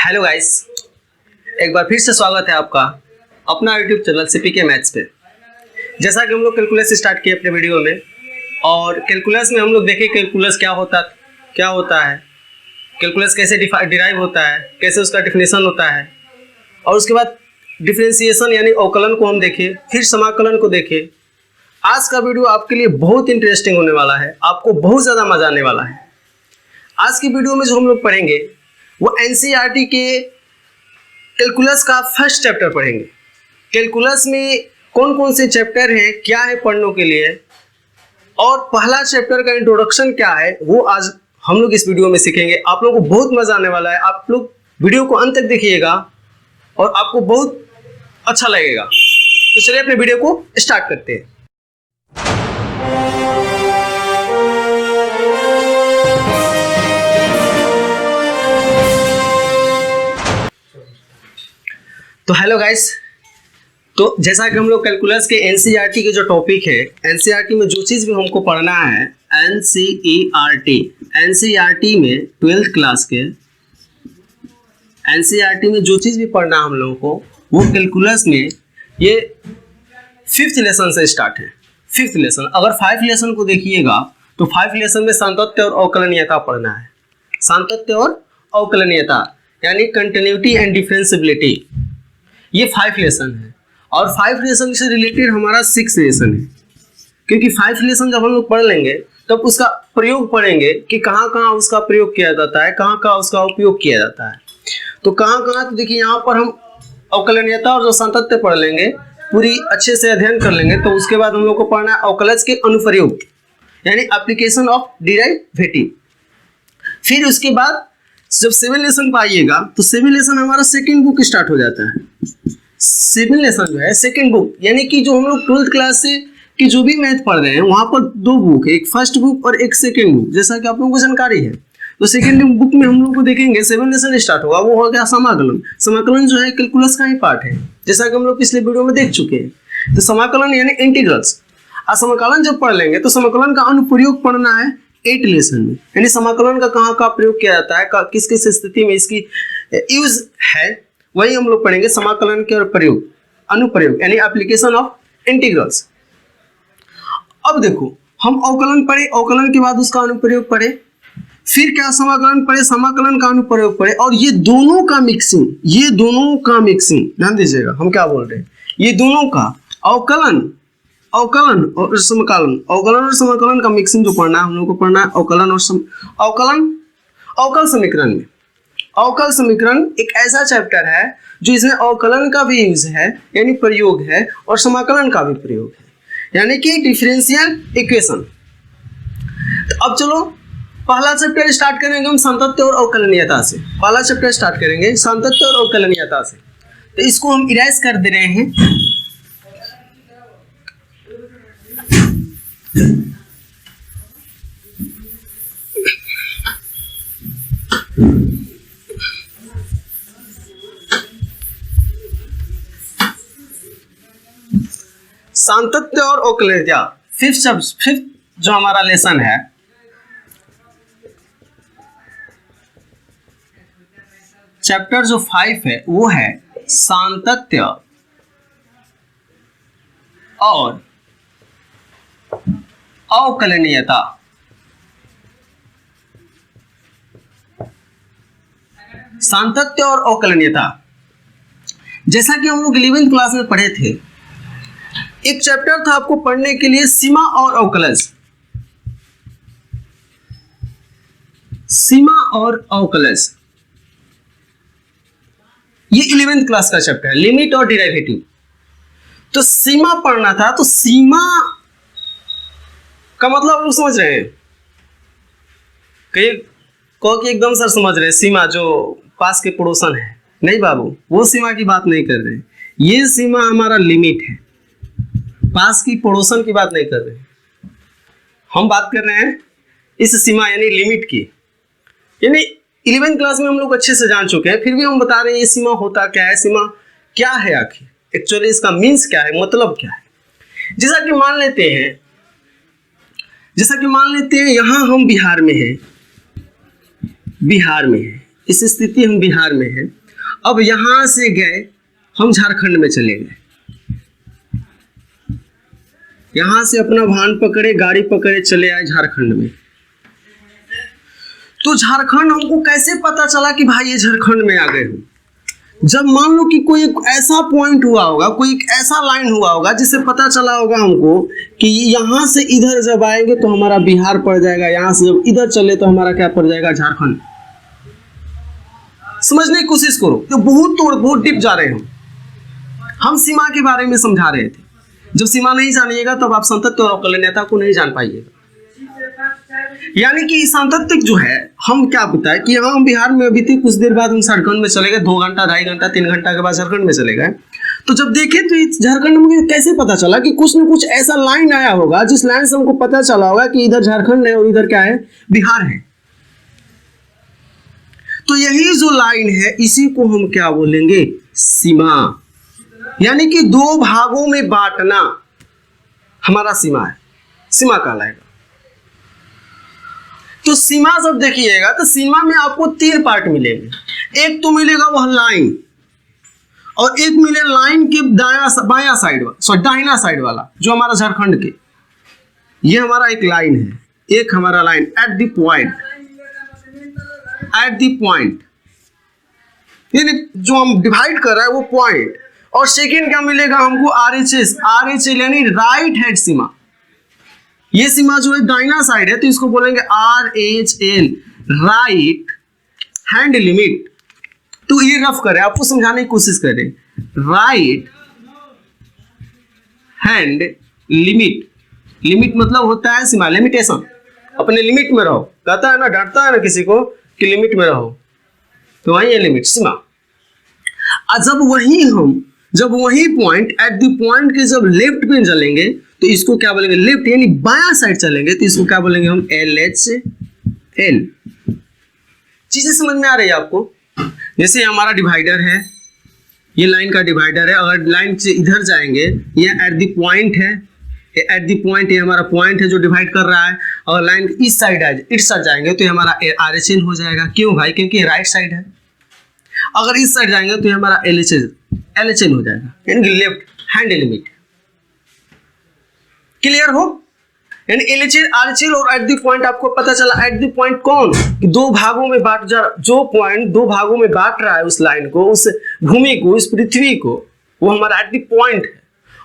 Hello guys, एक बार फिर से स्वागत है आपका अपना यूट्यूब चैनल सीपीके मैथ्स पे। जैसा कि हम लोग कैलकुलस स्टार्ट किए अपने वीडियो में, और कैलकुलस में हम लोग देखे कैलकुलस क्या होता है, कैलकुलस कैसे डिराइव होता है, कैसे उसका डिफिनेशन होता है, और उसके बाद डिफरेंशिएशन यानी अवकलन को हम देखे, फिर समाकलन को देखे। आज का वीडियो आपके लिए बहुत इंटरेस्टिंग होने वाला है, आपको बहुत ज़्यादा मजा आने वाला है। आज की वीडियो में जो हम लोग पढ़ेंगे वो एनसीईआरटी के कैलकुलस का फर्स्ट चैप्टर पढ़ेंगे। कैलकुलस में कौन कौन से चैप्टर हैं, क्या है पढ़ने के लिए, और पहला चैप्टर का इंट्रोडक्शन क्या है, वो आज हम लोग इस वीडियो में सीखेंगे। आप लोगों को बहुत मजा आने वाला है। आप लोग वीडियो को अंत तक देखिएगा और आपको बहुत अच्छा लगेगा। तो चलिए अपने वीडियो को स्टार्ट करते हैं। तो हेलो गाइस, तो जैसा कि हम लोग कैलकुलस के एनसीईआरटी के जो टॉपिक है, एनसीईआरटी में जो चीज़ भी हमको पढ़ना है, एनसीईआरटी में 12th क्लास के एनसीईआरटी में जो चीज़ भी पढ़ना हम लोगों को, वो कैलकुलस में ये 5th लेसन से स्टार्ट है। 5th लेसन, अगर 5 लेसन को देखिएगा तो 5 लेसन में सातत्य और अवकलनीयता पढ़ना है। सातत्य और अवकलनीयता यानी कंटिन्यूटी एंड डिफरेंशिएबिलिटी, ये 5 लेसन है। और 5 लेसन से रिलेटेड हमारा 6 लेसन है, क्योंकि 5 लेसन जब हम लोग पढ़ लेंगे तब उसका प्रयोग पढ़ेंगे कि कहाँ कहाँ उसका प्रयोग किया जाता है, कहाँ कहाँ उसका उपयोग किया जाता है। तो कहाँ कहाँ, तो देखिए यहाँ पर हम अवकलनीयता और जो सातत्य पढ़ लेंगे, पूरी अच्छे से अध्ययन कर लेंगे। तो उसके बाद हम लोग को पढ़ना है अवकलज के अनुप्रयोग यानी एप्लीकेशन ऑफ डिराइवेटिव। फिर उसके बाद जब 7 लेसन पर आइएगा तो 7 लेसन हमारा सेकेंड बुक स्टार्ट हो जाता है। 7 लेसन जो है सेकेंड बुक, यानी कि जो हम लोग 12th क्लास से की जो भी मैथ पढ़ रहे हैं वहाँ पर 2 बुक है, एक फर्स्ट बुक और एक सेकेंड बुक, जैसा कि आप लोगों को जानकारी है। तो सेकेंड बुक में हम लोग को देखेंगे 7 लेसन स्टार्ट होगा, वो हो गया समाकलन। समाकलन जो है कैलकुलस का ही पार्ट है, जैसा कि हम लोग पिछले वीडियो में देख चुके हैं। तो समाकलन यानी इंटीग्रल्स। समाकलन जब पढ़ लेंगे तो समाकलन का अनुप्रयोग पढ़ना है 8 लेसन में, यानी समाकलन का कहाँ का प्रयोग किया जाता है, किस किस स्थिति में इसकी यूज है, वही हम लोग पढ़ेंगे। समाकलन के प्रयोग, अनुप्रयोग यानी एप्लीकेशन ऑफ इंटीग्रल्स। अब देखो, हम अवकलन पढ़े, अवकलन के बाद उसका अनुप्रयोग पढ़े, फिर क्या समाकलन पढ़े, समाकलन का अनुप्रयोग पढ़े, और ये दोनों का मिक्सिंग, ध्यान दीजिएगा हम क्या बोल रहे हैं, ये दोनों का अवकलन और समाकलन का मिक्सिंग जो पढ़ना है हम लोग को पढ़ना है अवकल समीकरण में। अवकल समीकरण एक ऐसा चैप्टर है जो इसमें अवकलन का भी यूज है यानी प्रयोग है, और समाकलन का भी प्रयोग है यानी कि डिफरेंशियल इक्वेशन। तो अब चलो पहला चैप्टर स्टार्ट करेंगे हम सातत्य और अवकलनीयता से। पहला चैप्टर स्टार्ट करेंगे सातत्य और अवकलनीयता से। तो इसको हम इरेज कर दे रहे हैं। सातत्य और अवकलनीयता 5th जो हमारा लेसन है, चैप्टर जो 5 है वो है सातत्य और अवकलनीयता। सातत्य और अवकलनीयता, जैसा कि हम लोग 11th क्लास में पढ़े थे, एक चैप्टर था आपको पढ़ने के लिए सीमा और अवकलज। सीमा और अवकलज ये 11th क्लास का चैप्टर है, लिमिट और डिराइवेटिव। तो सीमा पढ़ना था, तो सीमा का मतलब लोग समझ रहे हैं, कहीं कहो कि एकदम सर समझ रहे हैं, सीमा जो पास के पड़ोसन है। नहीं बाबू, वो सीमा की बात नहीं कर रहे हैं, ये सीमा हमारा लिमिट है, पास की पड़ोसन की बात नहीं कर रहे हैं। हम बात कर रहे हैं इस सीमा यानी लिमिट की, यानी 11th क्लास में हम लोग अच्छे से जान चुके हैं, फिर भी हम बता रहे हैं ये सीमा होता क्या है, सीमा क्या है, आखिर एक्चुअली इसका मीन्स क्या है, मतलब क्या है। जैसा कि मान लेते हैं यहाँ हम बिहार में हैं, इस स्थिति हम बिहार में हैं। अब यहां से गए हम झारखंड में चले गए, यहां से अपना वाहन पकड़े, गाड़ी पकड़े, चले आए झारखंड में। तो झारखंड हमको कैसे पता चला कि भाई ये झारखंड में आ गए हो? जब मान लो कि कोई एक ऐसा पॉइंट हुआ होगा, कोई एक ऐसा लाइन हुआ होगा जिससे पता चला होगा हमको कि यहाँ से इधर जब आएंगे तो हमारा बिहार पड़ जाएगा, यहाँ से जब इधर चले तो हमारा क्या पड़ जाएगा? झारखंड। समझने की कोशिश करो, तो बहुत डीप जा रहे हो। हम सीमा के बारे में समझा रहे थे। जब सीमा नहीं जानिएगा तब आप संतत्व और अवकलनीयता को नहीं जान पाइएगा। यानी कि सांतत्विक जो है, हम क्या बताए कि यहाँ हम बिहार में अभी थे, कुछ देर बाद हम झारखंड में चले गए, 2 घंटा 2.5 घंटा 3 घंटा के बाद झारखंड में चले गए। तो जब देखे तो झारखंड में कैसे पता चला कि कुछ न कुछ ऐसा लाइन आया होगा जिस लाइन से हमको पता चला होगा कि इधर झारखंड है और इधर क्या है? बिहार है। तो यही जो लाइन है इसी को हम क्या बोलेंगे? सीमा। यानी कि 2 भागों में बांटना हमारा सीमा है, सीमा कहलाएगा। तो सीमा जब देखिएगा तो सीमा में आपको 3 पार्ट मिलेंगे। एक तो मिलेगा वह लाइन, और एक मिले लाइन के बायां साइड, दाहिना साइड वाला जो हमारा झारखंड के, ये हमारा एक लाइन है, एक हमारा लाइन एट द पॉइंट, यानी जो हम डिवाइड कर रहे हैं वो पॉइंट। और सेकेंड क्या मिलेगा हमको? RHL यानी राइट हैंड सीमा। ये सीमा जो है दाहिना साइड है तो इसको बोलेंगे RHL, राइट हैंड लिमिट। तो ये रफ करें, आपको समझाने की कोशिश करें। राइट हैंड लिमिट, लिमिट मतलब होता है सीमा, लिमिटेशन। अपने लिमिट में रहो, कहता है ना, डांटता है ना किसी को कि लिमिट में रहो, तो वही है लिमिट, सीमा। जब वही पॉइंट एट द पॉइंट के जब लेफ्ट में चलेंगे तो इसको क्या बोलेंगे? लेफ्ट यानी बायां साइड चलेंगे तो इसको क्या बोलेंगे हम? LHL। चीजें समझ में आ रही है आपको? जैसे हमारा डिवाइडर है, ये लाइन का डिवाइडर है। अगर लाइन से इधर जाएंगे, ये एट द पॉइंट है, एट द पॉइंट ये हमारा पॉइंट है जो डिवाइड कर रहा है। और लाइन इस साइड जाएंगे तो ये हमारा RHL हो जाएगा। क्यों भाई? क्योंकि राइट साइड है। अगर इस साइड जाएंगे तो ये हमारा LHL हो जाएगा, यानी लेफ्ट हैंड लिमिट। क्लियर हो? यानी LHL, RHL और एट द पॉइंट आपको पता चला। एट द पॉइंट कौन? कि 2 भागों में बांट, जो पॉइंट 2 भागों में बांट रहा है उस लाइन को, उस भूमि को, उस पृथ्वी को, वो हमारा एट द पॉइंट है।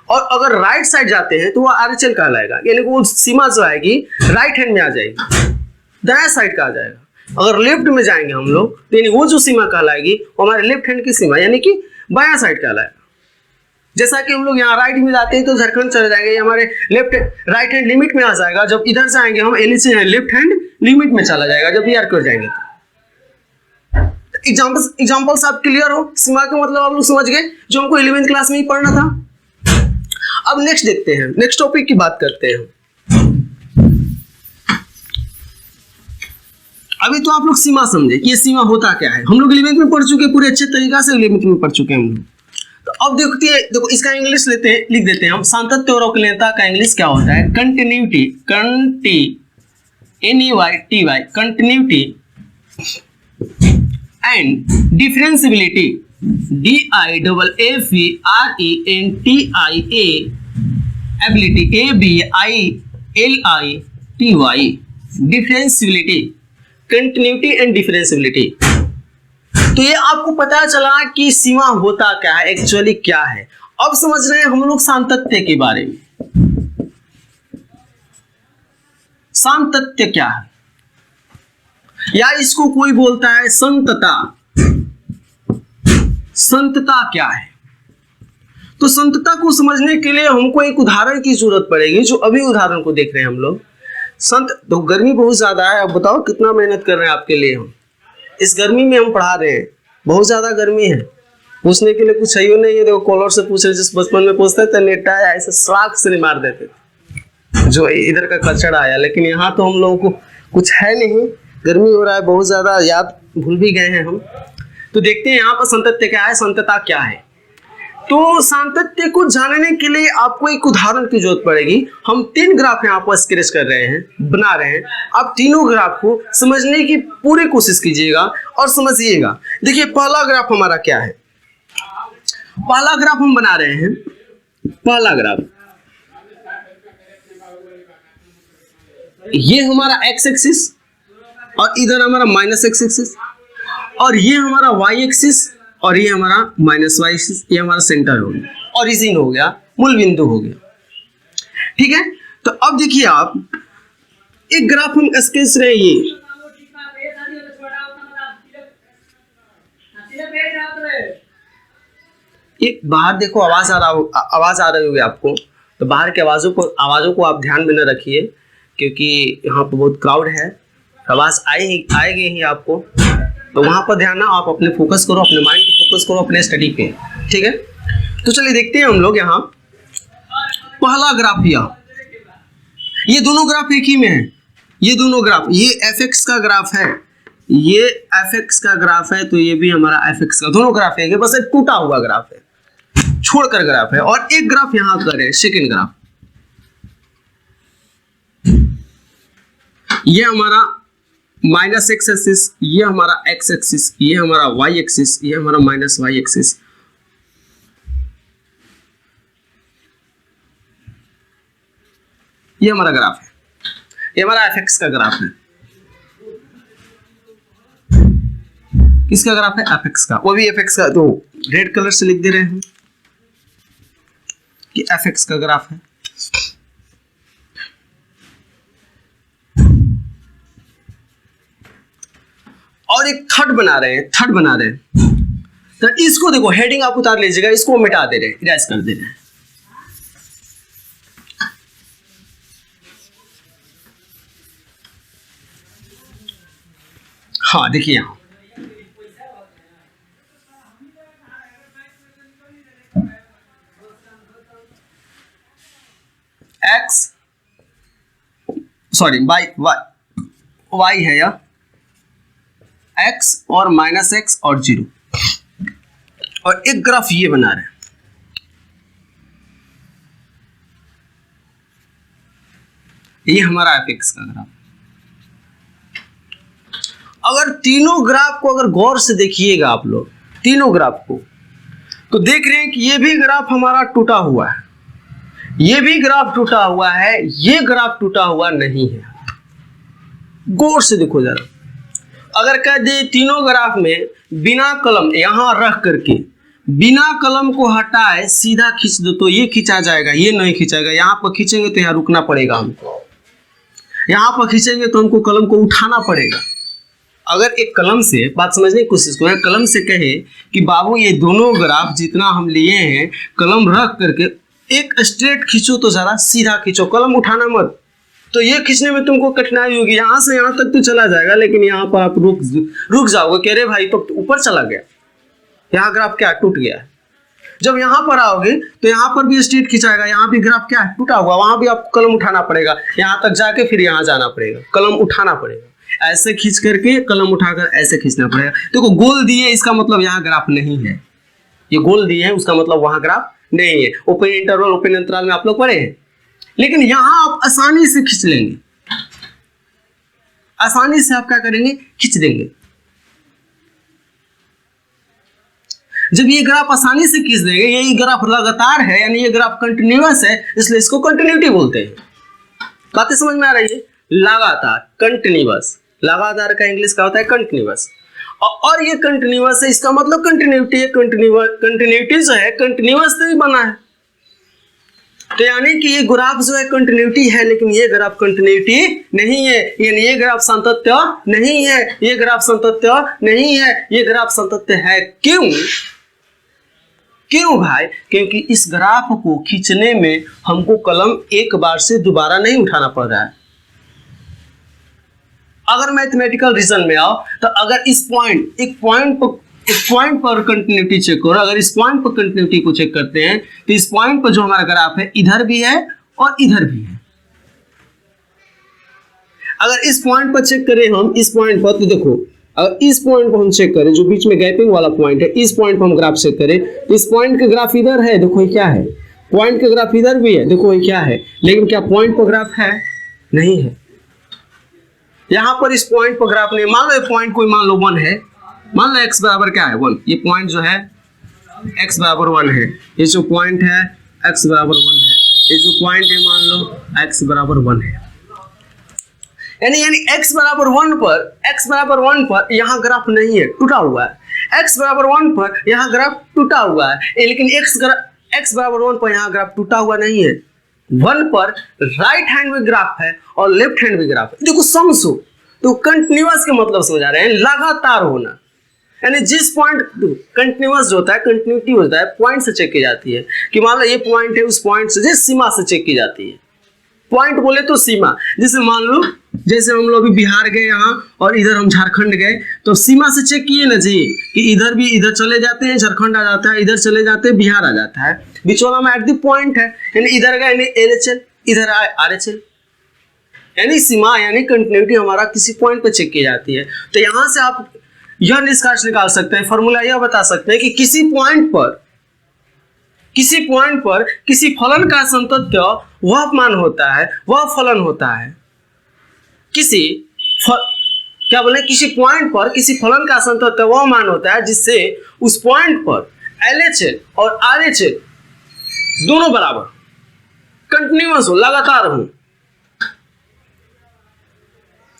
और अगर राइट साइड जाते हैं तो वो RHL कहलाएगा, यानी वो सीमा जो आएगी राइट हैंड में आ जाएगी, दाएं साइड का आ जाएगा। अगर लेफ्ट में जाएंगे हम लोग तो यानी वो जो सीमा कहलाएगी वो हमारे लेफ्ट हैंड की सीमा, यानी कि बायां साइड कहलाएगा। जैसा कि हम लोग यहाँ राइट में जाते हैं तो झारखंड चले जाएंगे, हमारे राइट हैंड लिमिट में आ जाएगा। जब इधर जाएंगे हम LHL लेफ्ट हैंड लिमिट में चला जाएगा, जब बिहार को जाएंगे तो। एग्जाम्पल्स आप क्लियर हो? सीमा का मतलब आप लोग समझ गए, जो हमको 11वीं क्लास में ही पढ़ना था। अब नेक्स्ट देखते हैं, नेक्स्ट टॉपिक की बात करते हैं। अभी तो आप लोग सीमा समझे कि ये सीमा होता क्या है। हम लोग 11वीं में पढ़ चुके, पूरे अच्छे तरीका से 11वीं में पढ़ चुके हैं हम लोग। तो अब देखो इसका इंग्लिश लिख देते हैं हम। सांतत्य और अवकलनीयता का इंग्लिश क्या होता है? Continuity, continuity and differentiability, DIFFERENTIA, ability, ABILITY, differentiability, continuity and differentiability. तो ये आपको पता चला कि सीमा होता क्या है, एक्चुअली क्या है। अब समझ रहे हैं हम लोग सांतत्य के बारे में। सांतत्य क्या है, या इसको कोई बोलता है संतता। संतता क्या है? तो संतता को समझने के लिए हमको एक उदाहरण की जरूरत पड़ेगी, जो अभी उदाहरण को देख रहे हैं हम लोग। तो गर्मी बहुत ज्यादा है, अब बताओ कितना मेहनत कर रहे हैं आपके लिए हम। इस गर्मी में हम पढ़ा रहे हैं, बहुत ज्यादा गर्मी है, पूछने के लिए कुछ है ही नहीं है। देखो कॉलर से पूछ रहे, जिस बचपन में पूछते थे नेटा है ऐसे साख से मार देते थे, जो इधर का कचड़ा आया। लेकिन यहाँ तो हम लोगों को कुछ है नहीं, गर्मी हो रहा है बहुत ज्यादा, याद भूल भी गए हैं हम। तो देखते हैं यहाँ पर संतत्य क्या है, संतता क्या है। तो सातत्य को जानने के लिए आपको एक उदाहरण की जरूरत पड़ेगी। हम 3 ग्राफ यहाँ पर स्केच कर रहे हैं, बना रहे हैं। आप तीनों ग्राफ को समझने की पूरी कोशिश कीजिएगा और समझिएगा। देखिए पहला ग्राफ हमारा क्या है। पहला ग्राफ हम बना रहे हैं, पहला ग्राफ ये हमारा एक्स एक्सिस और इधर हमारा माइनस एक्स एक्सिस, और ये हमारा वाई एक्सिस और ये हमारा माइनस वाई एक्सिस। ये हमारा सेंटर हो गया, ओरिजिन हो गया, मूल बिंदु हो गया। ठीक है, तो अब देखिए आप एक ग्राफ हम स्केच रहे हैं। ये बाहर देखो आवाज आ रही होगी आपको, तो बाहर के आवाजों को आप ध्यान में न रखिए, क्योंकि यहाँ पर बहुत क्राउड है, आवाज आएगी ही आपको, तो वहां पर ध्यान ना, आप अपने फोकस करो, अपने माइंड पे फोकस करो, अपने स्टडी पे। ठीक है, तो चलिए देखते हैं हम लोग यहाँ पहला ग्राफ ये दोनों ग्राफ एक ही में है। ये दोनों ग्राफ, ये fx का ग्राफ है, ये fx का ग्राफ है, तो ये भी हमारा fx का, दोनों ग्राफ है, बस एक टूटा हुआ ग्राफ है, छोड़कर ग्राफ है। और एक ग्राफ यहाँ करें, सेकेंड ग्राफ, ये हमारा माइनस एक्स एक्सिस, ये हमारा एक्स एक्सिस, ये हमारा वाई एक्सिस, ये हमारा माइनस वाई एक्सिस। ये हमारा ग्राफ है, ये हमारा एफएक्स का ग्राफ है। किसका ग्राफ है? एफएक्स का, वो भी एफएक्स का, तो रेड कलर से लिख दे रहे हैं कि एफएक्स का ग्राफ है। और एक थर्ड बना रहे हैं, तो इसको देखो, हेडिंग आप उतार लीजिएगा, इसको मिटा दे रहे हैं, इरेज कर दे रहे हैं। हाँ देखिए यहां एक्स, सॉरी वाई है या x और माइनस एक्स और 0, और एक ग्राफ ये बना रहे हैं। ये हमारा fx का ग्राफ। अगर तीनों ग्राफ को अगर गौर से देखिएगा आप लोग, तीनों ग्राफ को, तो देख रहे हैं कि ये भी ग्राफ हमारा टूटा हुआ है, ये भी ग्राफ टूटा हुआ है, ये ग्राफ टूटा हुआ नहीं है। गौर से देखो जरा, अगर कह दे तीनों ग्राफ में बिना कलम यहां रख करके, बिना कलम को हटाए सीधा खींच दो, तो ये खींचा जाएगा, ये नहीं खींचाएगा। यहां पर खींचेंगे तो यहां रुकना पड़ेगा हमको, यहां पर खींचेंगे तो हमको कलम को उठाना पड़ेगा। अगर एक कलम से, बात समझने की कोशिश करो, कलम से कहे कि बाबू ये दोनों ग्राफ जितना हम लिए हैं, कलम रख करके एक स्ट्रेट खींचो, तो जरा सीधा खींचो, कलम उठाना मत, तो ये खींचने में तुमको कठिनाई होगी। यहां से यहां तक तो चला जाएगा, लेकिन यहाँ पर आप रुक जाओगे, कह रहे भाई तो ऊपर चला गया, यहाँ ग्राफ क्या टूट गया है। जब यहाँ पर आओगे तो यहाँ पर भी स्ट्रेट खिंचाएगा, यहाँ भी ग्राफ क्या है टूटा हुआ, वहां भी आपको कलम उठाना पड़ेगा, यहाँ तक जाके फिर यहाँ जाना पड़ेगा, कलम उठाना पड़ेगा, ऐसे खींच करके कलम उठाकर ऐसे खींचना पड़ेगा। देखो गोल दिए, इसका मतलब यहाँ ग्राफ नहीं है, ये गोल दिए है, उसका मतलब वहां ग्राफ नहीं है। ओपन इंटरवल, ओपन अंतराल में आप लोग पढ़े हैं, लेकिन यहां आप आसानी से खींच लेंगे, आसानी से आप क्या करेंगे, खींच देंगे। जब ये ग्राफ आसानी से खींच देंगे, ये ग्राफ लगातार है, यानी ये ग्राफ कंटिन्यूअस है, इसलिए इसको कंटिन्यूटी बोलते हैं। बातें समझ में आ रही है? लगातार, कंटिन्यूअस, लगातार का इंग्लिश का होता है कंटिन्यूअस, और ये कंटिन्यूअस है, इसका मतलब कंटिन्यूटी है। कंटिन्यूटी जो है कंटिन्यूअस से ही बना है, तो यानी कि ये ग्राफ जो है कंटिन्यूटी है, लेकिन ये ग्राफ कंटिन्यूटी नहीं है, यानी ये ग्राफ सातत्य नहीं है, ये ग्राफ सातत्य नहीं है, ये ग्राफ सातत्य है। क्यों भाई? क्योंकि इस ग्राफ को खींचने में हमको कलम एक बार से दोबारा नहीं उठाना पड़ रहा है। अगर मैथमेटिकल रीजन में आओ, तो अगर इस पॉइंट, एक पॉइंट पर कंटिन्यूटी चेक करो, अगर इस पॉइंट पर कंटिन्यूटी को चेक करते हैं, तो इस पॉइंट पर जो हमारा ग्राफ है इधर भी है और इधर भी है। अगर इस पॉइंट पर चेक करें हम, इस पॉइंट पर, तो देखो अगर इस पॉइंट को हम चेक करें, जो बीच में गैपिंग वाला पॉइंट है, इस पॉइंट को हम ग्राफ चेक करें, इस पॉइंट का ग्राफ इधर है, देखो ये क्या है, पॉइंट का ग्राफ इधर भी है, देखो ये क्या है, लेकिन क्या पॉइंट पर ग्राफ है? नहीं है। यहां पर इस पॉइंट पर ग्राफ नहीं। मान लो ये पॉइंट कोई मान लो 1 है, मान लो x बराबर क्या है 1, ये पॉइंट जो है x बराबर 1 है, ये जो पॉइंट है x बराबर 1 है, ये जो पॉइंट है मान लो x बराबर 1 है, यानी x बराबर 1 पर यहाँ ग्राफ नहीं है, टूटा हुआ है। x बराबर 1 पर यहाँ ग्राफ टूटा हुआ है, लेकिन x बराबर 1 पर यहाँ ग्राफ टूटा हुआ नहीं है। 1 पर राइट हैंड में ग्राफ है और लेफ्ट हैंड में ग्राफ है। देखो सम्स हो तो कंटिन्यूअस के मतलब समझ आ रहे हैं, लगातार होना, यानी जिस पॉइंट कंटिन्यूअस जो होता है, कंटिन्यूटी होता है, पॉइंट से चेक की जाती है कि मान लो ये पॉइंट है, उस पॉइंट से जिस सीमा से चेक की जाती है। पॉइंट बोले तो सीमा, जैसे मान लो जैसे हम लोग अभी बिहार गए यहाँ और इधर हम झारखंड गए, तो सीमा से चेक किए ना जी कि इधर भी इधर चले जाते हैं, झारखंड आ जाता है, इधर चले जाते हैं, बिहार आ जाता है, बीच वाला में एट द पॉइंट है, यानी इधर गए यानी LHL, इधर आए RHL, यानी सीमा यानी कंटिन्यूटी हमारा किसी पॉइंट पर चेक की जाती है। तो यहाँ से आप यह निष्कर्ष निकाल सकते हैं, फॉर्मूला यह बता सकते हैं कि किसी पॉइंट पर किसी फलन का समतत्व वह मान होता है, वह फलन होता है। किसी पॉइंट पर किसी फलन का समतत्व वह मान होता है जिससे उस पॉइंट पर LHL और RHL दोनों बराबर कंटिन्यूअस हो, लगातार हो।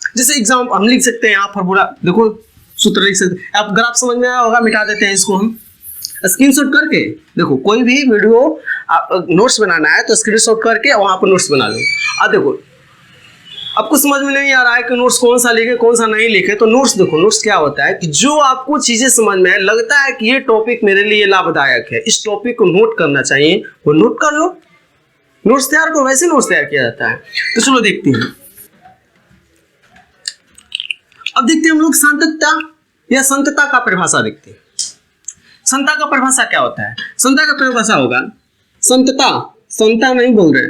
जैसे एग्जाम्पल हम लिख सकते हैं यहाँ फॉर्मूला, देखो सूत्र लिख सकते हैं, आप ग्राफ समझ में आया होगा, मिटा देते हैं इसको हम स्क्रीनशॉट करके। देखो कोई भी वीडियो नोट्स बनाना है तो स्क्रीनशॉट करके वहां पर नोट्स बना लो। अब देखो आपको समझ में नहीं आ रहा है कि नोट्स कौन सा लिखे कौन सा नहीं लिखे, तो नोट्स देखो, नोट्स क्या होता है कि जो आपको चीजें समझ में लगता है कि ये टॉपिक मेरे लिए लाभदायक है, इस टॉपिक को नोट करना चाहिए, वो नोट कर लो। नोट्स तैयार करो, वैसे नोट्स तैयार किया जाता है। तो चलो देखते हैं, अब देखते हैं हम लोग सांतत्ता या संतता का परिभाषा देखते हैं। संता का परिभाषा क्या होता है? संता का परिभाषा होगा संतता, संता नहीं बोल रहे,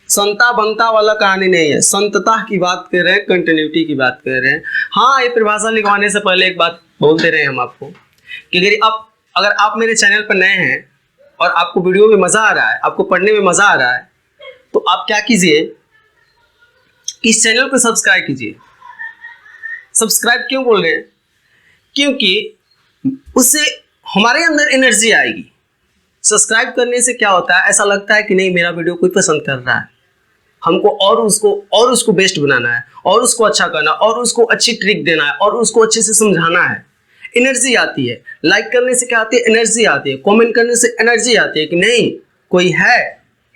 संता बनता वाला कहानी नहीं है, संतता की बात कर रहे हैं, कंटिन्यूटी की बात कर रहे हैं। हाँ, ये परिभाषा लिखवाने से पहले एक बात बोलते रहे हम आपको कि अगर आप मेरे चैनल पर नए हैं और आपको वीडियो में मजा आ रहा है, आपको पढ़ने में मजा आ रहा है, तो आप क्या कीजिए कि इस चैनल को सब्सक्राइब कीजिए। सब्सक्राइब क्यों बोल रहे हैं? क्योंकि उससे हमारे अंदर एनर्जी आएगी। सब्सक्राइब करने से क्या होता है, ऐसा लगता है कि नहीं मेरा वीडियो कोई पसंद कर रहा है, हमको और उसको बेस्ट बनाना है, और उसको अच्छा करना, और उसको अच्छी ट्रिक देना है, और उसको अच्छे से समझाना है। एनर्जी आती है। लाइक करने से क्या आती है? एनर्जी आती है। कमेंट करने से एनर्जी आती है कि नहीं कोई है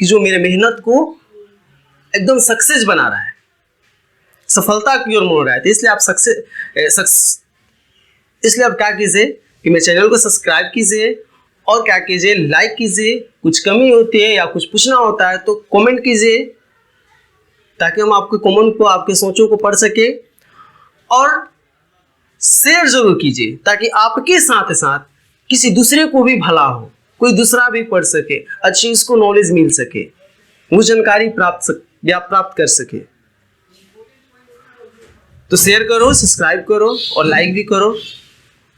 कि जो मेरे मेहनत को एकदम सक्सेस बना रहा है, सफलता की ओर मोड़ रहा है। तो इसलिए आप क्या कीजिए कि मेरे चैनल को सब्सक्राइब कीजिए, और क्या कीजिए लाइक कीजिए। कुछ कमी होती है या कुछ पूछना होता है तो कमेंट कीजिए, ताकि हम आपके कमेंट को, आपके सोचों को पढ़ सके। और शेयर जरूर कीजिए ताकि आपके साथ साथ किसी दूसरे को भी भला हो, कोई दूसरा भी पढ़ सके, अच्छी उसको नॉलेज मिल सके, वो जानकारी प्राप्त कर सके। तो शेयर करो, सब्सक्राइब करो और लाइक भी करो।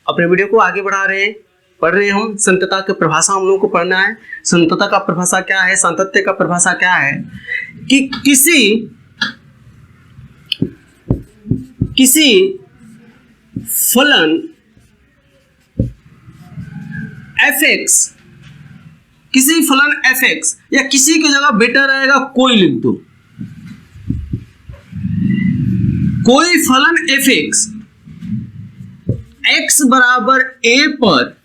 अपने वीडियो को आगे बढ़ा रहे हैं, पढ़ रहे हैं हम। संतता की परिभाषा हम लोगों को पढ़ना है। संतता का परिभाषा क्या है, सातत्य का परिभाषा क्या है कि किसी फलन fx या किसी की जगह बेटर रहेगा कोई लिख दो, कोई फलन fx x बराबर a पर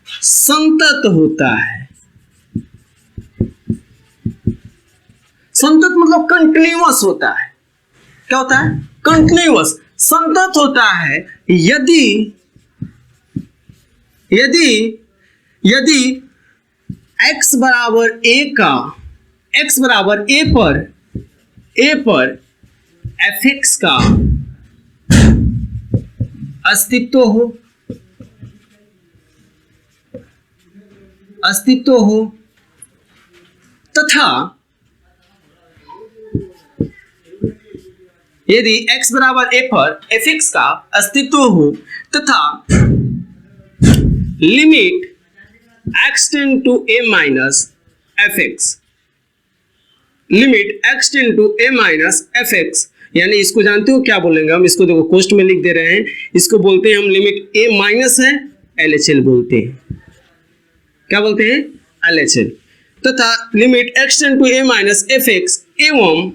संतत होता है। संतत मतलब कंटिन्यूअस होता है। क्या होता है? कंटिन्यूअस। संतत होता है यदि x बराबर a पर fx का अस्तित्व हो तथा यदि x बराबर a पर fx का अस्तित्व हो तथा limit x tend to a minus fx, limit x tend to a minus fx, यानी इसको जानते हो क्या बोलेंगे हम, इसको देखो कोष्ट में लिख दे रहे हैं, इसको बोलते हैं हम लिमिट a माइनस है LHL बोलते हैं, क्या बोलते हैं LHL, तथा limit x tend to a minus fx एवं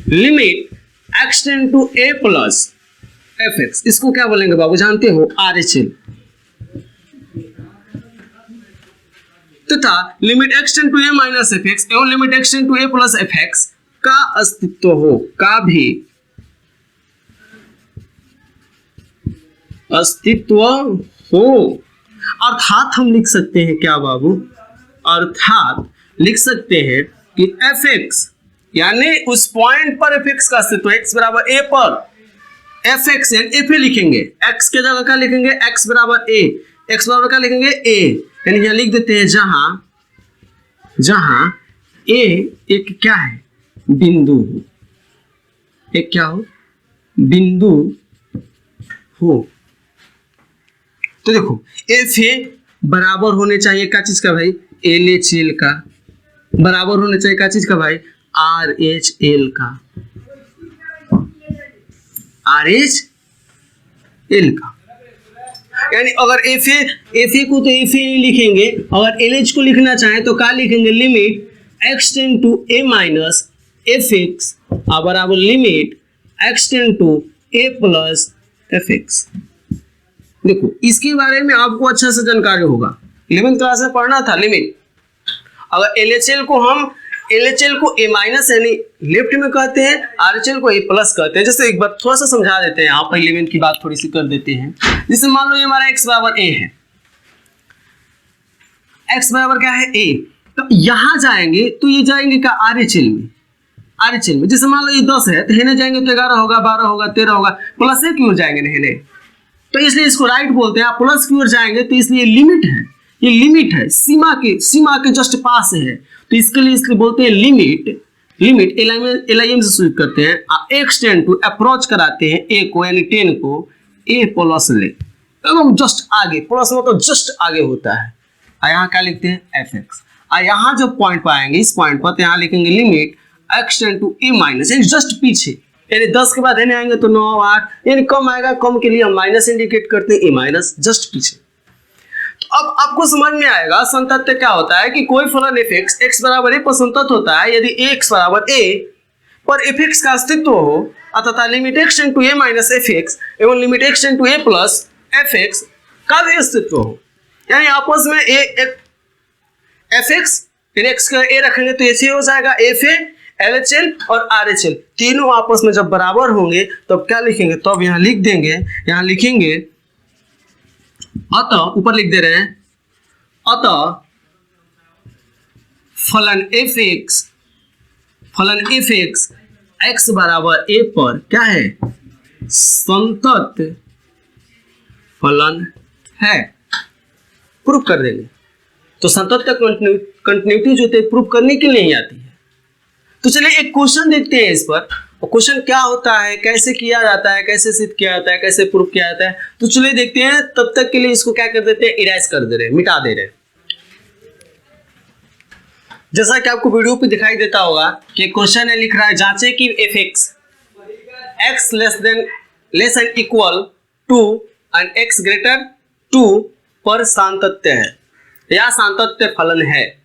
limit x tend to a plus fx, इसको क्या बोलेंगे बाबू जानते हो RHL, तथा limit x tend to a minus fx एवं limit x tend to a plus fx का अस्तित्व हो, का भी अस्तित्व हो, अर्थात हम लिख सकते हैं क्या बाबू, अर्थात लिख सकते हैं कि fx यानी उस पॉइंट पर fx का अस्तित्व, x बराबर a पर fx यानी fa लिखेंगे, x के जगह क्या लिखेंगे x बराबर a, x बराबर क्या लिखेंगे a, यानी यहां लिख देते हैं जहां a एक क्या है बिंदु हो, एक क्या हो बिंदु हो। तो देखो fa बराबर होने चाहिए क्या चीज का भाई, LHL का, बराबर होने चाहिए क्या चीज का भाई, RHL का, RHL का, यानी अगर fa को तो fa नहीं लिखेंगे, अगर LH को लिखना चाहें तो क्या लिखेंगे, limit x tend to a minus fx बराबर limit x tend to a plus fx। देखो इसके बारे में आपको अच्छा से जानकारी होगा, 11th क्लास में पढ़ना था लिमिट। अगर LHL को a माइनस यानी लेफ्ट में कहते हैं, RHL को a प्लस कहते हैं। जैसे एक बार थोड़ा सा समझा देते हैं, यहाँ पर 11th की बात थोड़ी सी कर देते हैं। जैसे मान लो ये हमारा x बराबर a है, x बराबर क्या है a, तो यहां जाएंगे तो ये जाएंगे क्या RHL में, जैसे मान लो ये 10 है तो हेने जाएंगे तो 11 होगा, 12 होगा, 13 होगा, प्लस की ओर जाएंगे हेने, तो इसलिए इसको राइट बोलते हैं। आप प्लस की ओर जाएंगे तो इसलिए लिमिट है, ये लिमिट है, सीमा के जस्ट पास है, तो इसके लिए बोलते हैं लिमिट LIM से शुरू करते हैं, x टेंड टू अप्रोच कराते हैं a को यानी 10 को a प्लस ले, एकदम जस्ट आगे, प्लस मतलब जस्ट आगे होता है। यहाँ क्या लिखते हैं fx, यहाँ जब पॉइंट पर आएंगे इस पॉइंट पर, तो यहाँ लिखेंगे limit x tend to a minus, यानी जस्ट पीछे, यानी 10 के बाद है आएंगे तो 9 8, यानी कम आएगा, कम के लिए हम माइनस इंडिकेट करते हैं a माइनस, जस्ट पीछे। तो अब आपको समझ में आएगा संतत्य क्या होता है कि कोई फलन fx x बराबर a पर संतत होता है यदि x बराबर a पर fx का अस्तित्व हो, अतः limit x tend to a minus fx एवं limit x tend to a plus fx का भी अस्तित्व हो, यानी आपस में fx x का a रखेंगे तो ऐसे हो जाएगा fa LHL और RHL तीनों आपस में जब बराबर होंगे तब क्या लिखेंगे, तब यहाँ लिख देंगे, यहाँ लिखेंगे अतः, ऊपर लिख दे रहे हैं अतः फलन fx x बराबर a पर क्या है, संतत फलन है। प्रूफ कर देंगे, तो संतत का कंटिन्यूटी जो होती है प्रूफ करने के लिए ही आती है। तो चलिए एक क्वेश्चन देखते हैं इस पर, और क्वेश्चन क्या होता है, कैसे किया जाता है, कैसे सिद्ध किया जाता है, कैसे प्रूफ किया जाता है, तो चलिए देखते हैं। तब तक के लिए इसको क्या कर देते हैं, इरेज कर दे रहे हैं, मिटा दे रहे हैं। जैसा कि आपको वीडियो पे दिखाई देता होगा कि क्वेश्चन है, लिख रहा है जांचे कि fx x less and equal to and x greater to पर सातत्य है या सातत्य फलन है।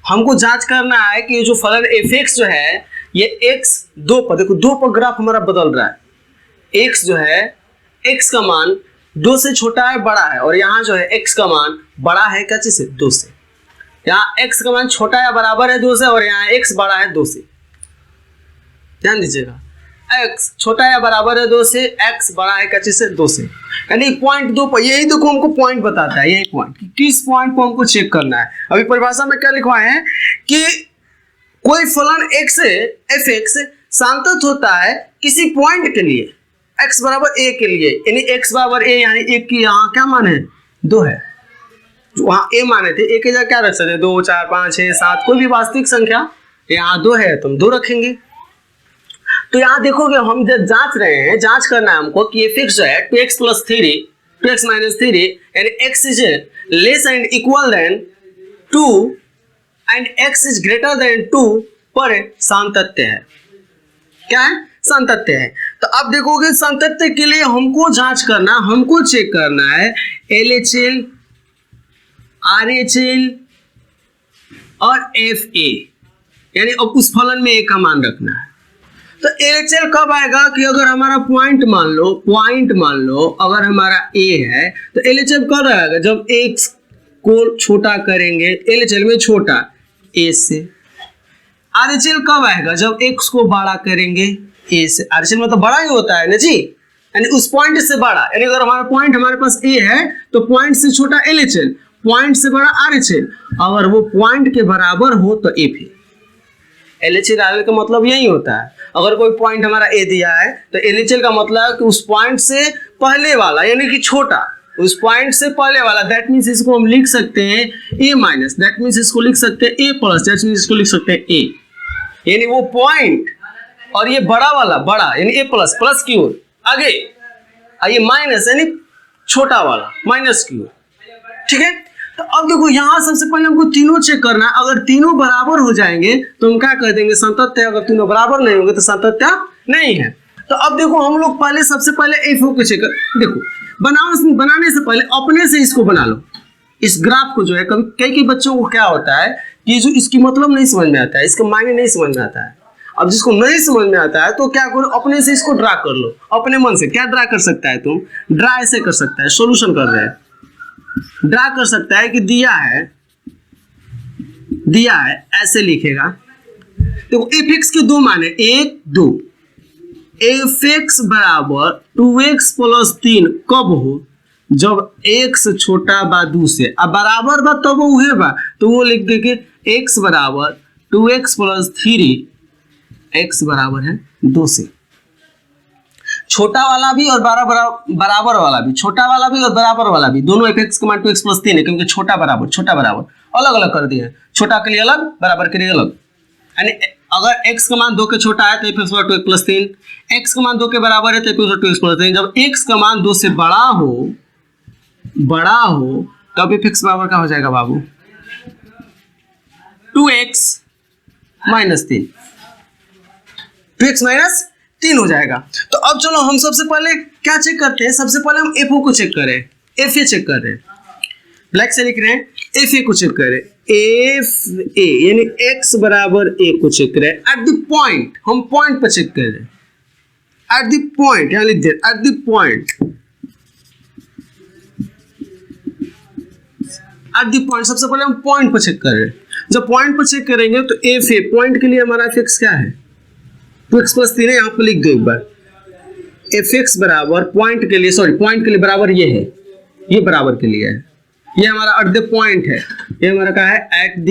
हमको जांच करना है कि ये जो फलन fx जो है ये x 2 पर, देखो 2 पर ग्राफ हमारा बदल रहा है, x जो है x का मान 2 से छोटा है बड़ा है, और यहाँ जो है x का मान बड़ा है क्या चीज से, 2 से। यहाँ x का मान छोटा या बराबर है 2 से, और यहाँ x बड़ा है 2 से। ध्यान दीजिएगा, x छोटा या बराबर है 2 से, x बड़ा है क्या चीज से, 2 से, यानी पॉइंट 2 पर। यही देखो हमको पॉइंट बताता है, यही पॉइंट, किस पॉइंट को हमको चेक करना है। अभी परिभाषा में क्या लिखवाए हैं कि कोई फलन x से fx सांतत होता है किसी पॉइंट के लिए x बराबर a के लिए, यानी x बराबर a, यानी एक की यहाँ क्या मान है, 2 है, जो वहाँ a माने थे, a के जगह क्या रख सकते, 2 4 5 6 7, कोई भी वास्तविक संख्या, यहाँ 2 है तो हम 2 रखेंगे, तो यहाँ देखोगे हम जब जांच रहे हैं, जांच करना है हमको कि ये फिक्स जो है 2x + 3 2x - 3 यानी x is less and equal than 2 and x is greater than 2 पर सामतत्य है। क्या है? सामतत्य है। तो अब देखोगे सामतत्य के लिए हमको जांच करना, हमको चेक करना है LHL, RHL और FA, यानी अब उस फलन में A का मान रखना है। तो LHL कब आएगा कि अगर हमारा पॉइंट मान लो अगर हमारा A है तो LHL कब आएगा? जब x को छोटा करेंगे, LHL में छोटा A से। RHL कब आएगा? जब x को बड़ा करेंगे A से। RHL में तो बड़ा ही होता है ना जी, यानी उस पॉइंट से बड़ा, यानी अगर हमारा पॉइंट हमारे पास A है तो पॉइंट से छोटा LHL, पॉइंट से बड़ा RHL, अगर वो पॉइंट के बराबर हो तो FA। LHL RHL का मतलब यही होता है। अगर कोई पॉइंट हमारा A दिया है तो LHL का मतलब है कि उस पॉइंट से पहले वाला, यानी कि छोटा, उस पॉइंट से पहले वाला। दैट मीन्स इसको हम लिख सकते हैं A-, दैट मीन्स इसको लिख सकते हैं A+, दैट मीन्स इसको लिख सकते हैं A, यानी वो पॉइंट और ये बड़ा वाला, बड़ा यानी A+, प्लस की ओर आगे, ये माइनस यानी छोटा वाला माइनस की ओर। ठीक है, तो अब देखो यहाँ सबसे पहले हमको तीनों चेक करना है। अगर तीनों बराबर हो जाएंगे तो हम क्या कर देंगे? सामतत्य। अगर तीनों बराबर नहीं होंगे तो सामतत्य नहीं है। तो अब देखो हम लोग पहले सबसे पहले FO को चेक कर, देखो बनाने से पहले अपने से इसको बना लो, इस ग्राफ को जो है। कभी कई बच्चों को क्या होता है कि जो इसकी मतलब नहीं समझ में आता है, इसका मायने नहीं समझ में आता है। अब जिसको नहीं समझ में आता है तो क्या करो, अपने से इसको ड्रा कर लो, अपने मन से। क्या ड्रा कर सकता है तुम? ड्रा ऐसे कर सकता है, सोल्यूशन कर रहे हैं, ड्रा कर सकता है कि दिया है ऐसे लिखेगा। देखो fx के दो माने 1 2, fx बराबर 2x + 3 कब हो? जब x छोटा बा 2 से। अब बराबर बा तब वो है बा, तो वो लिख देंगे x बराबर 2x + 3, x बराबर है 2 से। छोटा वाला भी और बराबर वाला भी, छोटा वाला भी और बराबर वाला भी, दोनों fx का मान 2x + 3 है, क्योंकि छोटा बराबर अलग अलग कर दिए, छोटा के लिए अलग, बराबर के लिए अलग। यानी अगर x का मान 2 के छोटा है तो fx बराबर 2x + 3, x का मान 2 के बराबर है तो fx बराबर 2x + 3। जब x का मान 2 से बड़ा हो तब fx बराबर क्या हो जाएगा बाबू? 2x - 3, 2x - 3 हो जाएगा। तो अब चलो हम सबसे पहले क्या चेक करते हैं? सबसे पहले हम FO को चेक करें, FA चेक कर रहे हैं, ब्लैक से लिख रहे हैं, FA को चेक करें, FA यानी x बराबर A को चेक करें। एट द पॉइंट, हम पॉइंट पर चेक कर रहे हैं, एट द पॉइंट, यहाँ लिख दे at the point, at the point. सबसे पहले हम पॉइंट पर चेक कर रहे हैं। जब पॉइंट पर चेक करेंगे तो FA पॉइंट के लिए हमारा fx क्या है? 2x + 3 है, यहाँ पर लिख दो एक बार। fx बराबर पॉइंट के लिए बराबर ये है, ये बराबर के लिए है, ये हमारा एट द पॉइंट है, ये हमारा क्या है? एट द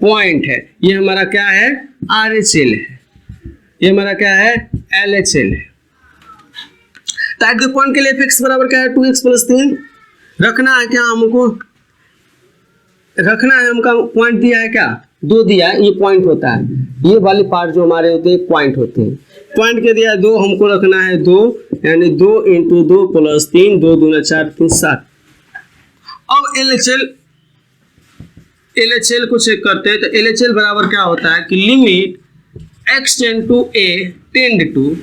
पॉइंट है। ये हमारा क्या है? RHL है, ये हमारा क्या है? LHL है। तो एट द पॉइंट के लिए fx बराबर क्या है? 2x + 3 रखना है। क्या हमको रखना है? हमका पॉइंट दिया है, क्या 2 दिया है, ये पॉइंट होता है, ये वाले पार्ट जो हमारे होते हैं पॉइंट होते हैं। पॉइंट के दिया है 2, हमको रखना है 2, यानी 2 × 2 + 3, 2 दूना 4, 3 7। अब LHL को चेक करते हैं। तो LHL बराबर क्या होता है कि limit x tend to a tend to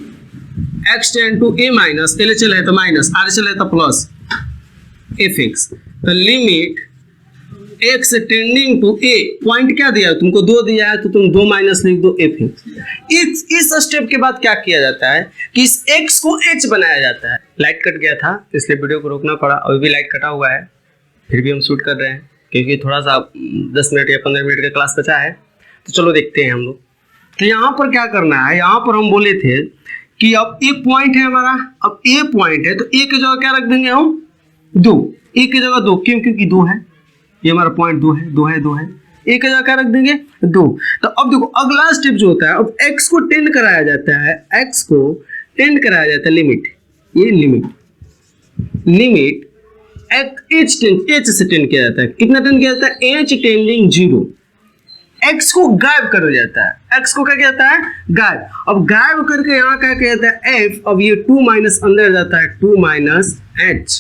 x tend to a minus, LHL है तो माइनस, RHL है तो प्लस fx। तो limit x tending to a, point क्या दिया है तुमको? 2 दिया है तो तुम 2 माइनस लिख दो fx। इस स्टेप के बाद क्या किया जाता है कि इस x को h बनाया जाता है। लाइट कट गया था इसलिए वीडियो को रोकना पड़ा, अभी भी लाइट कटा हुआ है, फिर भी हम शूट कर रहे हैं क्योंकि थोड़ा सा 10 मिनट या 15 मिनट का क्लास बचा है। तो चलो देखते हैं हम लोग। तो यहाँ पर क्या करना है, यहाँ पर हम बोले थे कि अब एक पॉइंट है हमारा, अब a पॉइंट है तो a की जगह क्या रख देंगे हम? 2, a की जगह 2, क्योंकि 2 है, ये हमारा पॉइंट 2 है, एक का क्या रख देंगे? 2। तो अब देखो अगला स्टेप जो होता है, अब x को टेंड कराया जाता है, लिमिट, ये लिमिट h से टेंड किया जाता है। कितना टेंड किया जाता है? h टेंडिंग 0, x को गायब कर दिया जाता है, x को क्या कहता है, गायब। अब गायब करके यहाँ क्या कहता है f, अब ये 2 माइनस अंदर जाता है 2 माइनस h,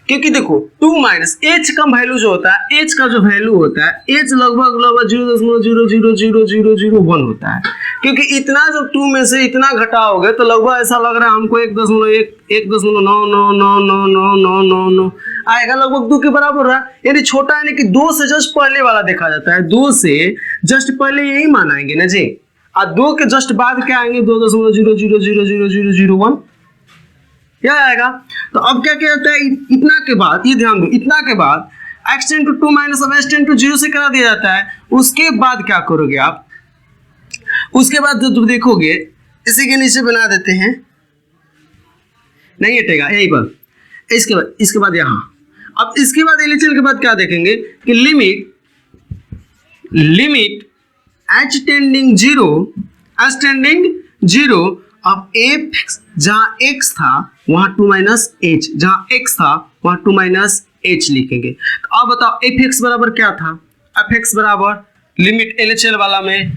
क्योंकि देखो 2 माइनस h का वैल्यू जो होता है, h का जो वैल्यू होता है, h लगभग 0.0000001 होता है, क्योंकि इतना जब 2 में से इतना घटाओगे तो लगभग ऐसा लग रहा है हमको 1.9999999 आएगा, लगभग 2 के बराबर रहा, यानी छोटा, यानी कि 2 से जस्ट पहले वाला देखा जाता है, 2 से जस्ट पहले यही मानाएंगे ना जी, और 2 के जस्ट बाद क्या आएंगे 2.0000001 क्या आएगा। तो अब क्या कहता है, इतना के बाद, ये ध्यान दो, इतना के बाद x टेन टू 2 माइनस अब h टेन टू 0 से करा दिया जाता है। उसके बाद क्या करोगे आप, उसके बाद जो तुम देखोगे, इसी के नीचे बना देते हैं, नहीं हटेगा यही पर, इसके बाद यहाँ, अब इसके बाद एलएचएल के बाद क्या देखेंगे कि लिमिट h टेंडिंग 0, अब f जहां x था वहां 2 माइनस h, जहां x था वहां 2 माइनस h लिखेंगे। तो अब बताओ fx बराबर क्या था, fx बराबर लिमिट LHL वाला में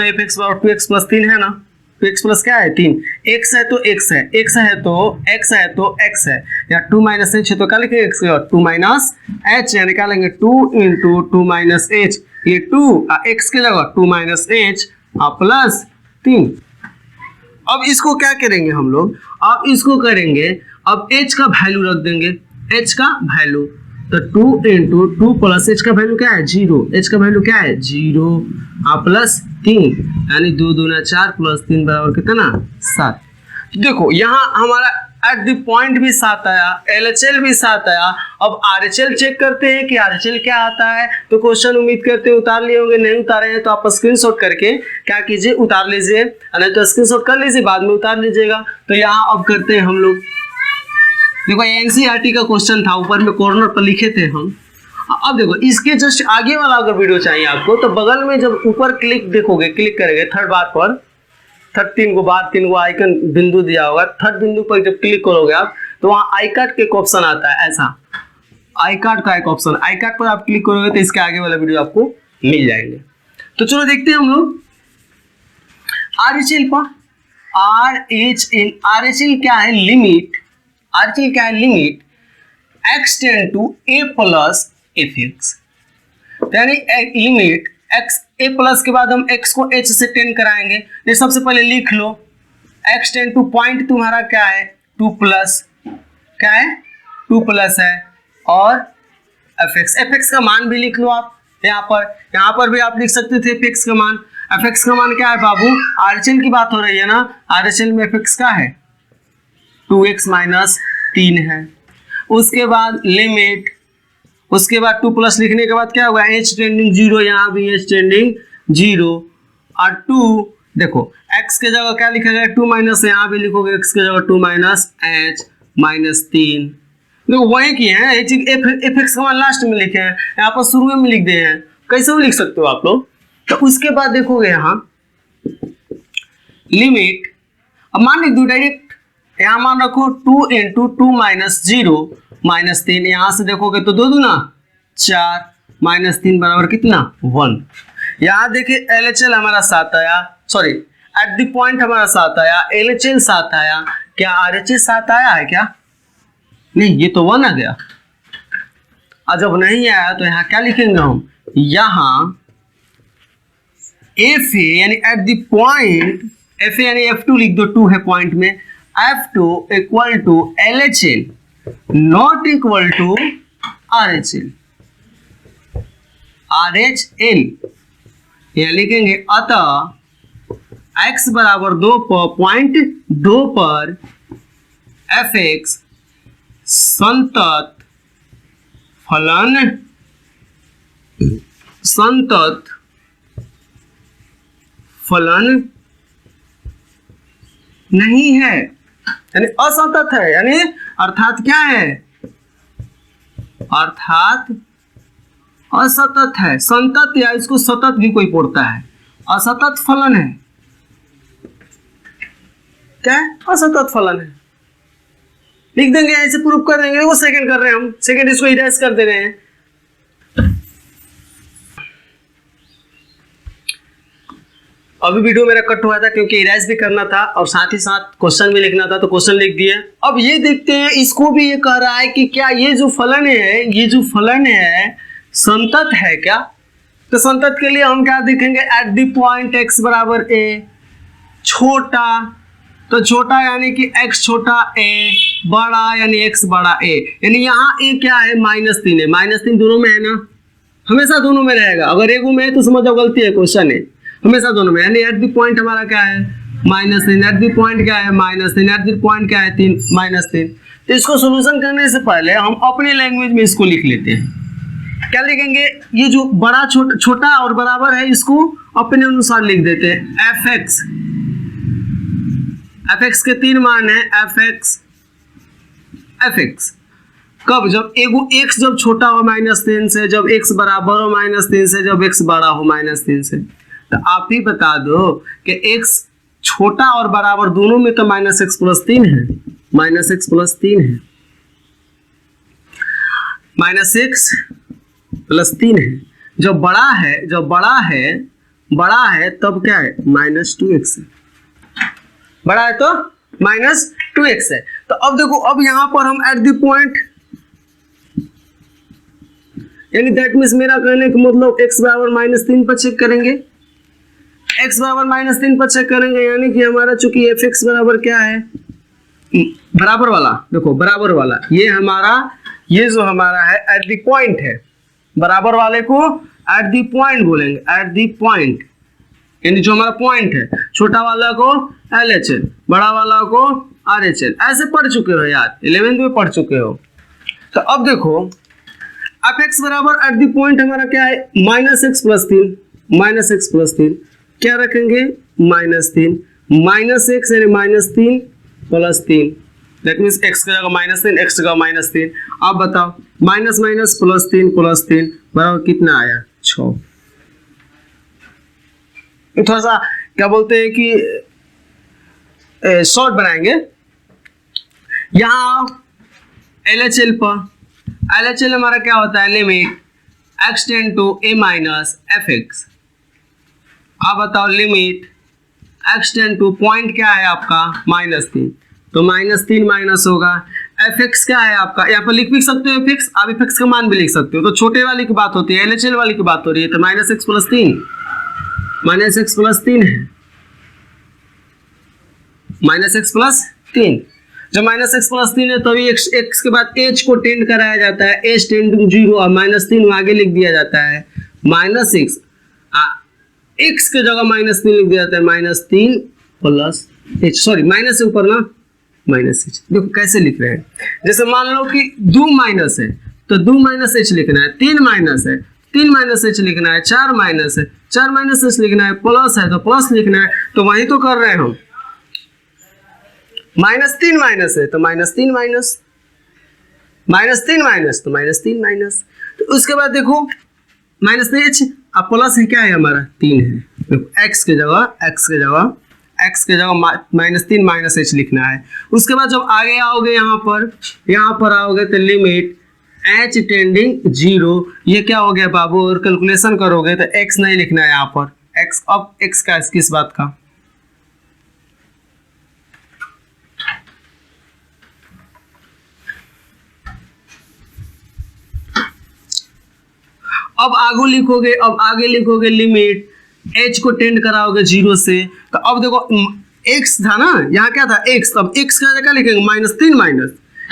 fx बराबर 2x प्लस 3 है ना, 2x प्लस क्या है 3, x है तो x है, x है तो x है, या 2 माइनस h है तो क्या लिखेंगे x है 2 माइनस h, यानी क्या लेंगे 2 इंटू 2 माइनस h, ये 2 x के जगह 2 माइनस h प्लस 3। अब इसको क्या करेंगे हम लोग, अब इसको करेंगे, अब h का वैल्यू रख देंगे, h का वैल्यू, तो 2 इंटू 2 प्लस h का वैल्यू क्या है 0, h का वैल्यू क्या है 0 प्लस 3, यानी 2 दूना 4 प्लस 3 बराबर कितना 7। देखो यहाँ हमारा एट द पॉइंट भी 7 आया, LHL भी 7 आया। अब RHL चेक करते हैं कि RHL क्या आता है, तो क्वेश्चन उम्मीद करते हैं उतार लिए होंगे, नहीं उतारे हैं तो आप स्क्रीनशॉट करके क्या कीजिए उतार लीजिए, नहीं तो स्क्रीनशॉट कर लीजिए बाद में उतार लीजिएगा। तो यहाँ अब करते हैं हम लोग, देखो NCERT का क्वेश्चन था, ऊपर में कॉर्नर पर लिखे थे हम। अब देखो इसके जस्ट आगे वाला अगर वीडियो चाहिए आपको तो बगल में जब ऊपर क्लिक करेंगे थर्ड बार पर, थर्ड 3 गो आइकन बिंदु दिया होगा, थर्ड बिंदु पर जब क्लिक करोगे आप तो वहाँ आई कार्ड का एक ऑप्शन आता है, ऐसा आई कार्ड का एक ऑप्शन, आई कार्ड पर आप क्लिक करोगे तो इसके आगे वाला वीडियो आपको मिल जाएंगे। तो चलो देखते हैं हम लोग RHL पर। RHL क्या है, लिमिट, RHL क्या है, limit x tend to a plus fx, यानी लिमिट x a प्लस के बाद हम x को h से टेंड कराएंगे। ये सबसे पहले लिख लो, x टेंड टू पॉइंट तुम्हारा क्या है 2 प्लस, क्या है 2 प्लस है, और fx का मान भी लिख लो आप, यहाँ पर भी आप लिख सकते थे fx का मान। fx का मान क्या है बाबू, RHL की बात हो रही है ना, RHL में fx का है 2x माइनस 3 है। उसके बाद लिमिट, उसके बाद 2 प्लस लिखने के बाद क्या होगा h टेंडिंग 0, यहाँ भी h टेंडिंग 0, और 2 देखो x के जगह क्या लिखा गया 2 माइनस, यहाँ भी लिखोगे x के जगह 2 माइनस h माइनस 3, देखो वही किए हैं, fx का मान लास्ट में लिखे हैं, यहाँ पर शुरू में लिख दिए हैं, कैसे भी लिख सकते हो आप लोग। तो उसके बाद देखोगे यहाँ लिमिट, अब मान लिख दो डायरेक्ट, यहाँ मान रखो 2 इंटू 2 माइनस 0 माइनस 3, यहाँ से देखोगे तो 2 दूना 4 माइनस 3 बराबर कितना 1। यहाँ देखिए LHL हमारा 7 आया, सॉरी एट द पॉइंट हमारा 7 आया, LHL 7 आया, क्या RHL 7 आया है क्या, नहीं ये तो 1 आ गया। और जब नहीं आया तो यहाँ क्या लिखेंगे हम, यहाँ FA यानी एट द पॉइंट, FA यानी F2 लिख दो, 2 है पॉइंट में, F2 equal to LHL not equal to RHL, यह लिखेंगे अतः x बराबर 2 पर पॉइंट 2 पर fx संतत फलन नहीं है, यानी असंतत है, यानी अर्थात क्या है, अर्थात असतत है। संतत या इसको सतत भी कोई पढ़ता है, असतत फलन है, क्या है असतत फलन है, लिख देंगे ऐसे प्रूफ कर देंगे। वो सेकंड कर रहे हैं हम, सेकंड इसको इरेज कर दे रहे हैं। अभी वीडियो मेरा कट हुआ था क्योंकि इरेज भी करना था और साथ ही साथ क्वेश्चन भी लिखना था, तो क्वेश्चन लिख दिए। अब ये देखते हैं, इसको भी ये कह रहा है कि क्या ये जो फलन है, ये जो फलन है संतत है क्या? तो संतत के लिए हम क्या देखेंगे, एट द पॉइंट x बराबर a, छोटा तो छोटा यानी कि x छोटा a, बड़ा यानी x बड़ा a, यानी यहाँ a क्या है, -3 है। -3 दोनों में है ना, हमेशा दोनों में रहेगा। अगर एक में है तो समझो गलती है, क्वेश्चन है हमेशा दोनों में, यानी एट द पॉइंट हमारा क्या है, -3, एट द पॉइंट क्या है, -3, एट द पॉइंट क्या है, 3, -3। तो इसको सोल्यूशन करने से पहले हम अपने लैंग्वेज में इसको लिख लेते हैं। क्या लिखेंगे, ये जो बड़ा छोटा और बराबर है इसको अपने अनुसार लिख देते हैं। fx के 3 मान है, fx कब, जब एगो x जब छोटा हो -3 से, जब x बराबर हो -3 से, जब x बड़ा हो -3 से। तो आप ही बता दो कि x छोटा और बराबर दोनों में तो -x + 3 है, -x + 3 है, -x + 3 है। जब बड़ा है तब क्या है, -2x है, बड़ा है तो -2x है। तो अब देखो, अब यहां पर हम एट द पॉइंट, यानी दैट मीन्स मेरा कहने का मतलब x बराबर -3 पर चेक करेंगे, x बराबर -3 पर चेक करेंगे, यानी कि हमारा चूंकि fx बराबर क्या है, बराबर वाला, देखो बराबर वाला ये हमारा, ये जो हमारा है एट द पॉइंट है, बराबर वाले को एट द पॉइंट बोलेंगे, एट द पॉइंट यानी जो हमारा पॉइंट है, छोटा वाला को LHL, बड़ा वाला को RHL, ऐसे पढ़ चुके हो यार, 11th में पढ़ चुके हो। तो अब देखो fx बराबर एट द पॉइंट हमारा क्या है, -x + 3, -x + 3 क्या रखेंगे, -3, -x यानी -3 + 3, दैट मीन्स x की जगह -3, x की जगह -3। अब बताओ माइनस +3 बराबर कितना आया, 6। थोड़ा सा क्या बोलते हैं कि शॉर्ट बनाएंगे। यहाँ LHL पर, LHL हमारा क्या होता है, limit x tend to a minus fx। आप बताओ limit x tend to point क्या है आपका, -3, तो -3 माइनस होगा, fx क्या है आपका, यहाँ पर लिख भी सकते हो fx, आप fx का मान भी लिख सकते हो। तो छोटे वाले की बात होती है, LHL वाली की बात हो रही है, तो -x + 3, -x + 3 है, -x + 3। जब -x + 3 है तभी x के बाद h को टेंड कराया जाता है, h टेंडिंग 0 और -3 आगे लिख दिया जाता है, -6 x के जगह -3 लिख दिया जाता है, -3 + h, सॉरी माइनस से ऊपर ना -h। देखो कैसे लिख रहे हैं, जैसे मान लो कि 2 माइनस है तो 2 - h लिखना है, 3 माइनस है 3 - h लिखना है, 4 माइनस है 4 - h लिखना है, प्लस है तो प्लस लिखना है। तो वही तो कर रहे हैं हम, -3 माइनस है तो -3 माइनस, -3 माइनस तो -3 माइनस। तो उसके बाद देखो -h अब प्लस है, क्या है हमारा 3 है, देखो x के जगह -3 - h लिखना है। उसके बाद जब आगे आओगे यहाँ पर आओगे तो लिमिट h टेंडिंग 0, ये क्या हो गया बाबू, और कैलकुलेशन करोगे तो x नहीं लिखना है यहाँ पर, x अब x का किस बात का, अब आगे लिखोगे लिमिट h को टेंड कराओगे 0 से। तो अब देखो x था ना, यहाँ क्या था x, अब x का क्या लिखेंगे, -3 माइनस,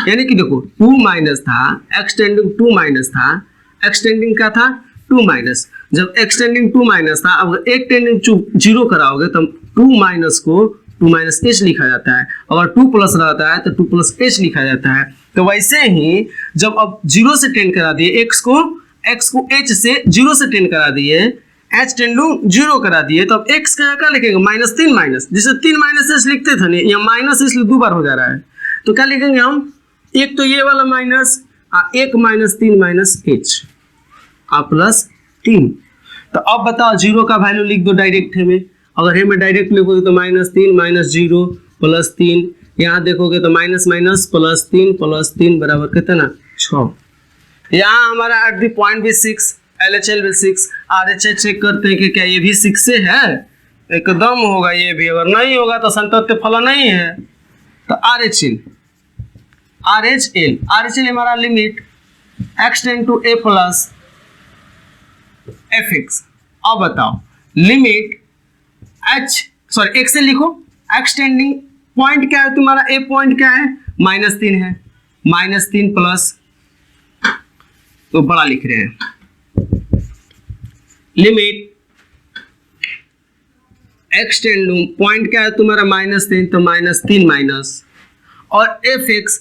यानी कि देखो 2 माइनस था, x टेंडिंग 2 माइनस था, x टेंडिंग क्या था 2 माइनस। जब x टेंडिंग 2 माइनस था, अब एक टेंडिंग 0 कराओगे तो 2 माइनस को 2 - h लिखा जाता है, अगर 2 प्लस रहता है तो 2 + h लिखा जाता है। तो वैसे ही जब अब 0 से टेंड करा दिए x को h से 0 से टेंड करा दिए, h टेंडू 0 करा दिए, तो अब x का क्या लिखेंगे, -3 माइनस, जैसे 3 - h लिखते थे नहीं, यहाँ माइनस इसलिए 2 बार हो जा रहा है, तो क्या लिखेंगे हम, एक तो ये वाला माइनस, एक -3 - h प्लस 3। तो अब बताओ 0 का वैल्यू लिख दो डायरेक्ट है में, अगर है में डायरेक्ट लिखोगे तो -3 - 0 + 3, यहाँ देखोगे तो माइनस + 3 बराबर कितना 6। यहाँ हमारा एट द पॉइंट भी 6, LHL भी 6, RHL चेक करते हैं कि क्या ये भी 6 से है, एकदम होगा ये भी, अगर नहीं होगा तो संतत्य फलन नहीं है। तो RHL हमारा limit x tend to a plus fx। अब बताओ लिमिट x से लिखो, x टेंडिंग पॉइंट क्या है तुम्हारा, a पॉइंट क्या है -3 है, -3 प्लस, तो बड़ा लिख रहे हैं, लिमिट x टेंडिंग पॉइंट क्या है तुम्हारा -3, तो -3 माइनस, और fx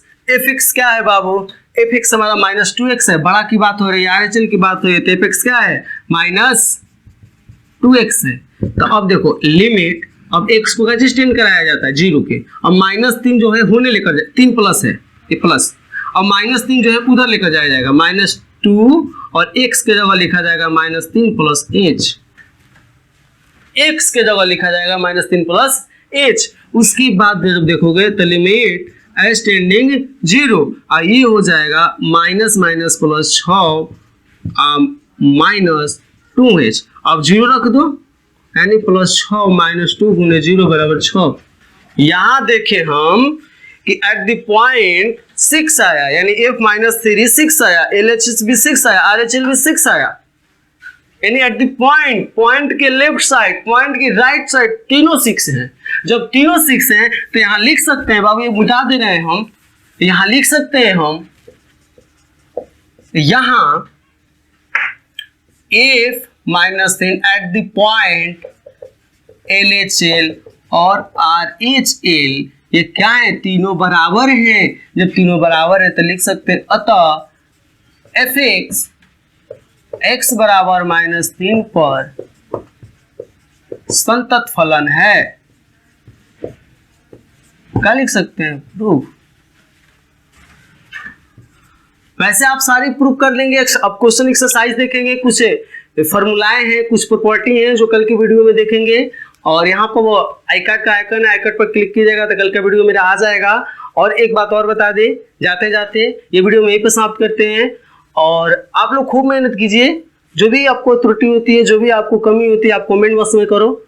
क्या है बाबू, fx हमारा -2x है, बड़ा की बात हो रही है, RHL की बात हो रही है, तो fx क्या है -2x है। तो अब देखो लिमिट, अब x को कैसे स्टैंड कराया जाता है 0 के, अब -3 जो है होने लेकर जाए, 3 प्लस है ये प्लस, अब -3 जो है उधर लेकर जाया जाएगा -2, और x के जगह लिखा जाएगा -3 प्लस h, x के जगह लिखा जाएगा -3 प्लस h। उसकी बाद जब देखोगे तो लिमिट एच टेंडिंग 0, और ये हो जाएगा माइनस प्लस 6 -2h। अब 0 रख दो, यानी +6 - 2 गुने 0 बराबर 6। यहाँ देखें हम कि एट द पॉइंट 6 आया, यानी f-3 6 आया, LHS भी 6 आया, RHL भी 6 आया, यानी एट द पॉइंट के लेफ्ट साइड, पॉइंट की राइट साइड तीनों 6 हैं। जब तीनों 6 हैं तो यहां लिख सकते हैं, बाबू ये बुझा दे रहे हैं हम, यहां लिख सकते हैं हम, यहां f-3 eight the point LHL और RHL ये क्या है, तीनों बराबर हैं। जब तीनों बराबर है तो लिख सकते हैं अतः fx x बराबर -3 पर संतत फलन है। क्या लिख सकते हैं, प्रूफ। वैसे आप सारी प्रूफ कर लेंगे, अब क्वेश्चन एक्सरसाइज देखेंगे, कुछ फॉर्मूलाएं हैं, कुछ प्रॉपर्टी हैं जो कल की वीडियो में देखेंगे, और यहाँ पर वो आई कार्ड का आइकन है, आई कार्ड पर क्लिक कीजिएगा तो कल का वीडियो मेरा आ जाएगा। और एक बात और बता दें जाते जाते, ये वीडियो में यहीं पर समाप्त करते हैं, और आप लोग खूब मेहनत कीजिए, जो भी आपको त्रुटि होती है, जो भी आपको कमी होती है, आप कमेंट बॉक्स में करो।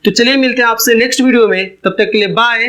तो चलिए मिलते हैं आपसे नेक्स्ट वीडियो में, तब तक के लिए बाय।